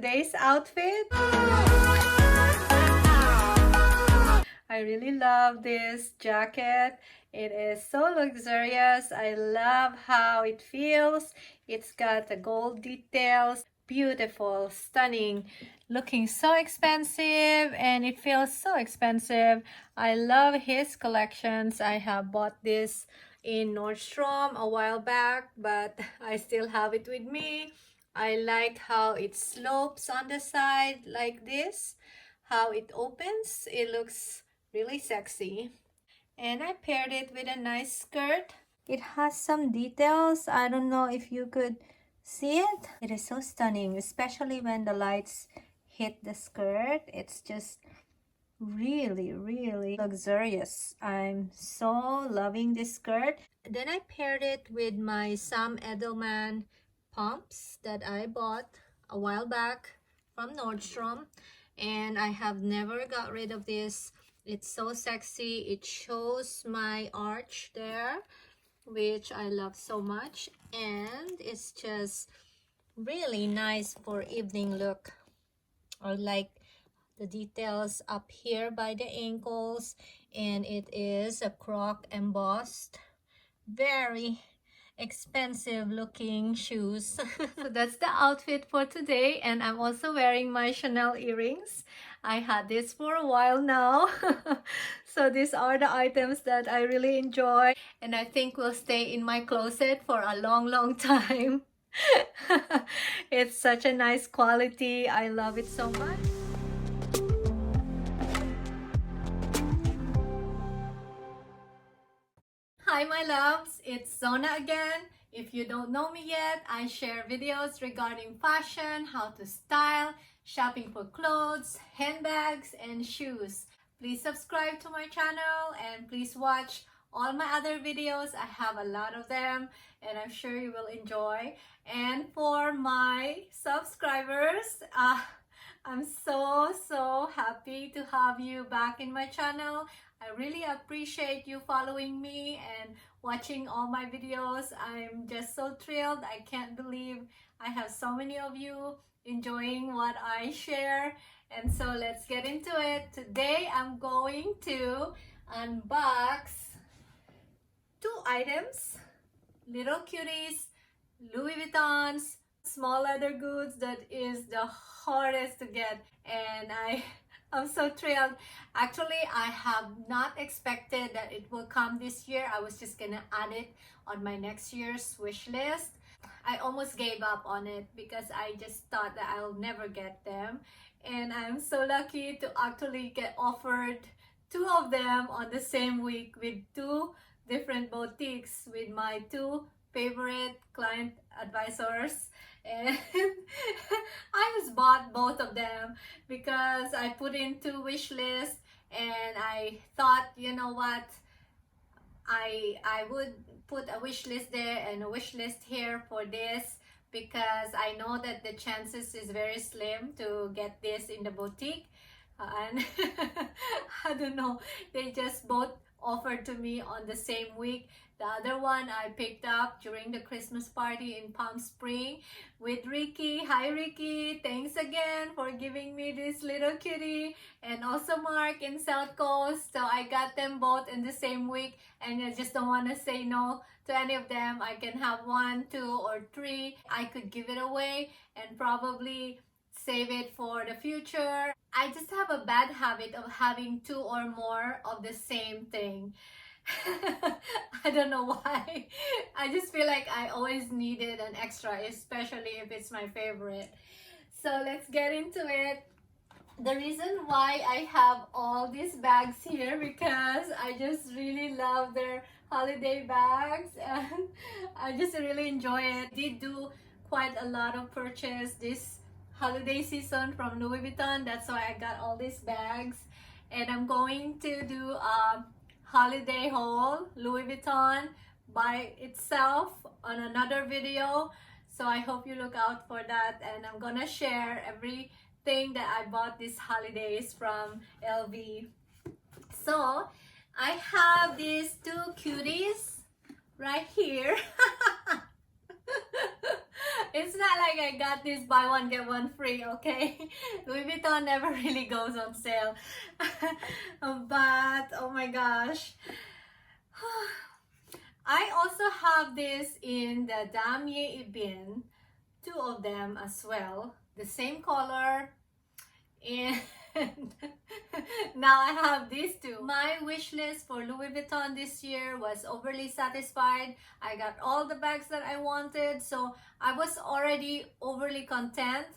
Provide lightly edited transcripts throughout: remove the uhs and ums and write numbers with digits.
today's outfit. I really love this jacket. It is so luxurious. I love how it feels. It's got the gold details. Beautiful, stunning, looking so expensive, and it feels so expensive. I love his collections. I have bought this in Nordstrom a while back, but I still have it with me. I like how it slopes on the side like this, how it opens. It looks really sexy. And I paired it with a nice skirt. It has some details. I don't know if you could see it. It is so stunning, especially when the lights hit the skirt. It's just really luxurious. I'm so loving this skirt. Then I paired it with my Sam Edelman pumps that I bought a while back from Nordstrom, and I have never got rid of this. It's so sexy. It shows my arch there, which I love so much, and it's just really nice for evening look. I like the details up here by the ankles, and it is a croc embossed, very expensive looking shoes. So that's the outfit for today, and I'm also wearing my Chanel earrings. I had this for a while now. So these are the items that I really enjoy, and I think will stay in my closet for a long time. It's such a nice quality. I love it so much. Hi my loves, it's Zona again. If you don't know me yet, I share videos regarding fashion, how to style, shopping for clothes, handbags, and shoes. Please subscribe to my channel and please watch all my other videos. I have a lot of them and I'm sure you will enjoy. And for my subscribers, I'm so happy to have you back in my channel. I really appreciate you following me and watching all my videos. I'm just so thrilled. I can't believe I have so many of you enjoying what I share. And so let's get into it. Today I'm going to unbox two items, little cuties, Louis Vuittons, small leather goods that is the hardest to get, and I'm so thrilled. Actually, I have not expected that it will come this year. I was just gonna add it on my next year's wish list. I almost gave up on it because I just thought that I'll never get them, and I'm so lucky to actually get offered two of them on the same week with two different boutiques with my two favorite client advisors. And I just bought both of them because I put into wish list, and I thought, you know what, I would put a wish list there and a wish list here for this, because I know that the chances is very slim to get this in the boutique. And I don't know, they just both offered to me on the same week. The other one I picked up during the Christmas party in Palm Springs with Ricky. Hi Ricky, thanks again for giving me this little kitty, and also Mark in South Coast. So I got them both in the same week, and I just don't want to say no to any of them. I can have 1, 2, or 3. I could give it away and probably save it for the future. I just have a bad habit of having 2 or more of the same thing. I don't know why. I just feel like I always needed an extra, especially if it's my favorite. So let's get into it. The reason why I have all these bags here, because I just really love their holiday bags and I just really enjoy it. I did do quite a lot of purchase this holiday season from Louis Vuitton. That's why I got all these bags, and I'm going to do a holiday haul, Louis Vuitton by itself, on another video. So I hope you look out for that, and I'm gonna share everything that I bought this holidays from LV. So I have these two cuties right here. It's not like I got this buy one get one free, okay? Louis Vuitton never really goes on sale. But oh my gosh. I also have this in the Damier bin, two of them as well, the same color, and now I have these two. My wish list for Louis Vuitton this year was overly satisfied. I got all the bags that I wanted, so I was already overly content,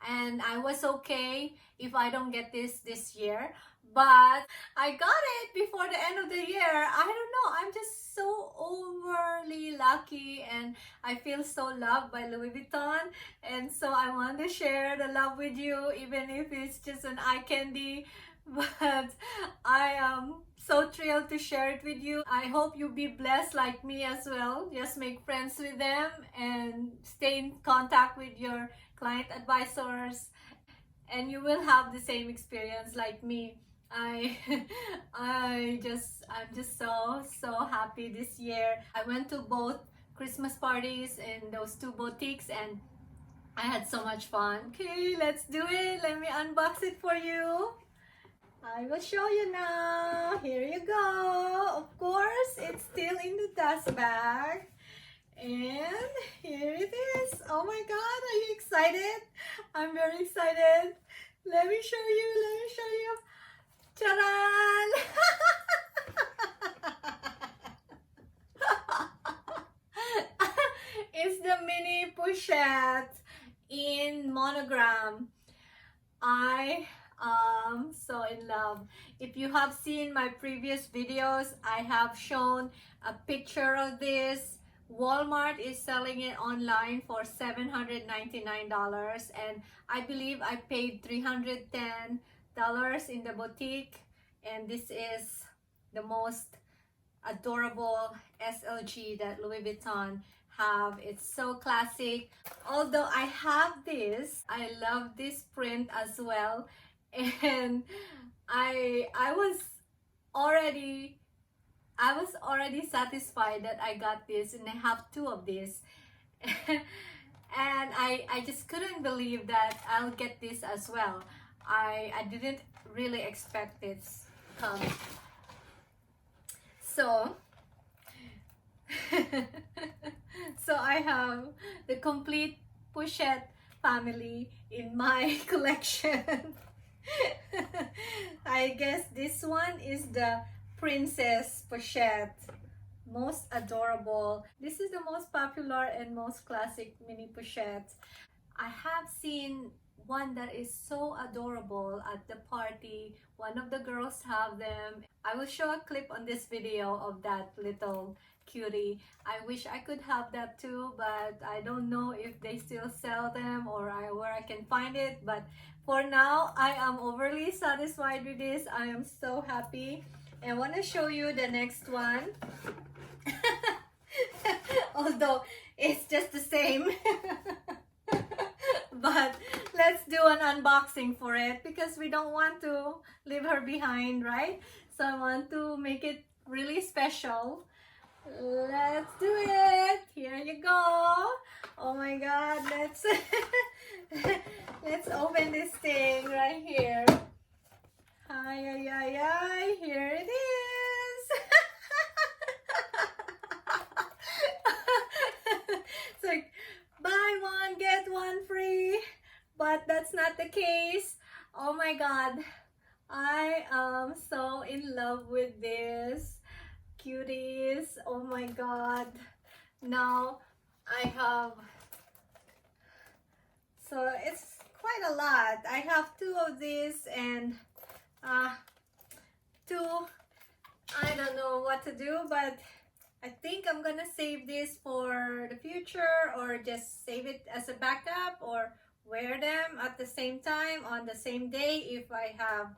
and I was okay if I don't get this year. But I got it before the end of the year. I don't know, I'm just so overly lucky, and I feel so loved by Louis Vuitton, and so I want to share the love with you, even if it's just an eye candy. But I am so thrilled to share it with you. I hope you be blessed like me as well. Just make friends with them and stay in contact with your client advisors, and you will have the same experience like me. I'm just so happy this year. I went to both Christmas parties in those two boutiques, and I had so much fun. Okay, let's do it. Let me unbox it for you. I will show you now. Here you go. Of course, it's still in the dust bag. And here it is. Oh my God, are you excited? I'm very excited. Let me show you. Let me show you. Ta-da! It's the mini Pochette in monogram. I am so in love. If you have seen my previous videos, I have shown a picture of this. Walmart is selling it online for $799, and I believe I paid $310 in the boutique, and this is the most adorable SLG that Louis Vuitton have. It's so classic. Although I have this, I love this print as well, and I was already satisfied that I got this, and I have two of these. And I just couldn't believe that I'll get this as well. I didn't really expect this come. So so I have the complete Pochette family in my collection. I guess this one is the Princess Pochette, most adorable. This is the most popular and most classic mini Pochette. I have seen one that is so adorable at the party. One of the girls have them. I will show a clip on this video of that little cutie. I wish I could have that too, but I don't know if they still sell them or where I can find it. But for now, I am overly satisfied with this. I am so happy. And I want to show you the next one. Although it's just the same. But let's do an unboxing for it, because we don't want to leave her behind, right? So I want to make it really special. Let's do it. Here you go. Oh my God, let's let's open this thing right here. Ay, ay, ay, ay. Here it is. It's like buy one get one free, but that's not the case. Oh my God, I am so in love with this cuties. Oh my God. Now I have, so it's quite a lot. I have two of these, and two, I don't know what to do, but I think I'm gonna save this for the future, or just save it as a backup, or wear them at the same time on the same day if I have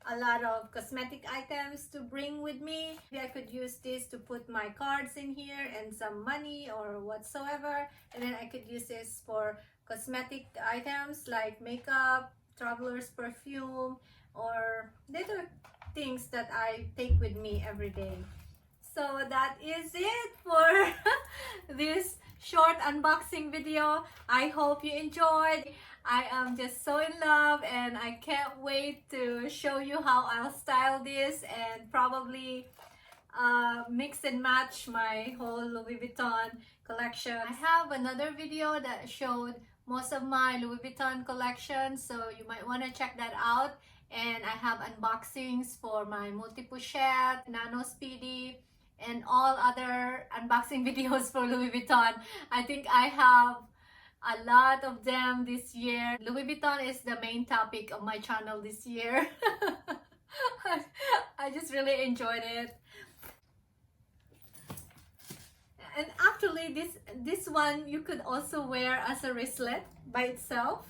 a lot of cosmetic items to bring with me. Maybe I could use this to put my cards in here and some money or whatsoever, and then I could use this for cosmetic items like makeup, traveler's perfume, or little things that I take with me every day. So that is it for this short unboxing video. I hope you enjoyed. I am just so in love and I can't wait to show you how I'll style this and probably mix and match my whole Louis Vuitton collection. I have another video that showed most of my Louis Vuitton collection, so you might want to check that out. And I have unboxings for my multi-pochette, nano Speedy, and all other unboxing videos for Louis Vuitton. I think I have a lot of them this year. Louis Vuitton is the main topic of my channel this year. I just really enjoyed it. And actually this one you could also wear as a wristlet by itself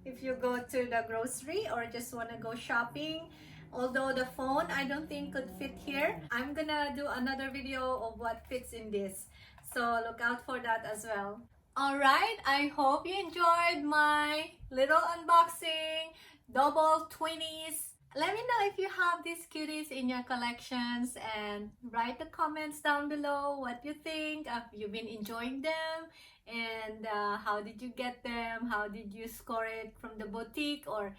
if you go to the grocery or just want to go shopping. Although the phone I don't think could fit here. I'm gonna do another video of what fits in this, so look out for that as well. Alright, I hope you enjoyed my little unboxing, double 20s. Let me know if you have these cuties in your collections and write the comments down below what you think. Have you been enjoying them? And how did you get them? How did you score it from the boutique? Or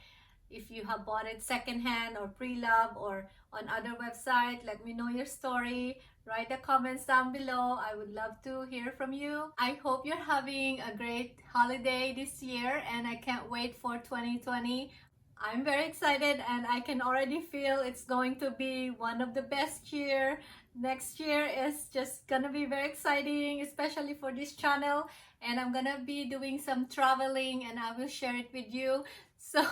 if you have bought it secondhand or pre-love or on other website, let me know your story. Write the comments down below. I would love to hear from you. I hope you're having a great holiday this year and I can't wait for 2020. I'm very excited and I can already feel it's going to be one of the best year. Next year is just gonna be very exciting, especially for this channel, and I'm gonna be doing some traveling and I will share it with you. So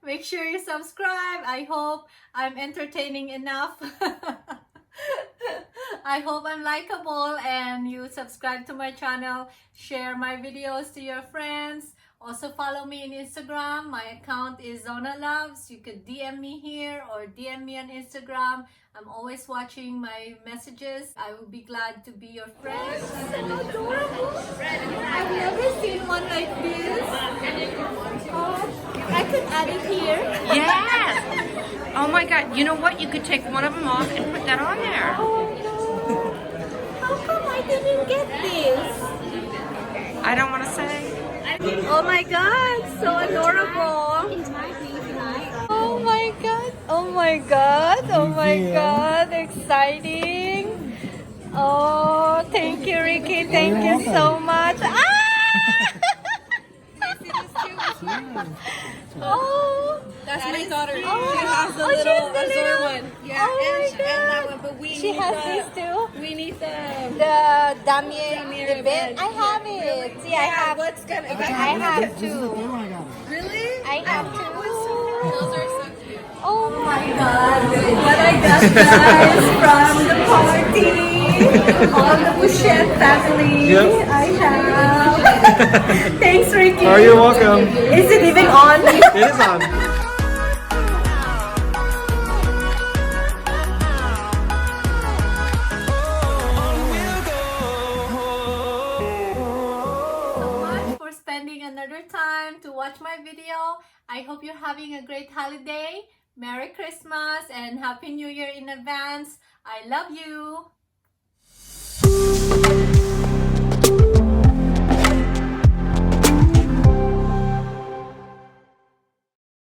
make sure you subscribe. I hope I'm entertaining enough. I hope I'm likable and you subscribe to my channel, share my videos to your friends. Also follow me on Instagram. My account is Zona Loves. You could DM me here or DM me on Instagram. I'm always watching my messages. I will be glad to be your friend. So adorable. I've never seen one like this. Oh, I could add it here. Yes! Oh my god, you know what? You could take one of them off and put that on there. Oh no. How come I didn't get this? I don't want to say. Oh my god, so adorable. Oh my god, oh my god, oh my god, exciting. Oh, thank you, Ricky, thank you so much. Ah! Oh, that's my daughter. Oh, She has the oh, she has little the Azure little- one. Yeah, Oh and my that God. one. But we she need has the, these too. We need the The damier Damier bit. bed. I have it. See, I have. What's gonna? I have two. Really? I have two. Those are so cute. Oh my god, what I got guys from the party. All the Pochette family. Yep. I have. Thanks, Ricky. Oh, you're welcome. Is it even on? It is on. For spending another time to watch my video. I hope you're having a great holiday. Merry Christmas and Happy New Year in advance. I love you.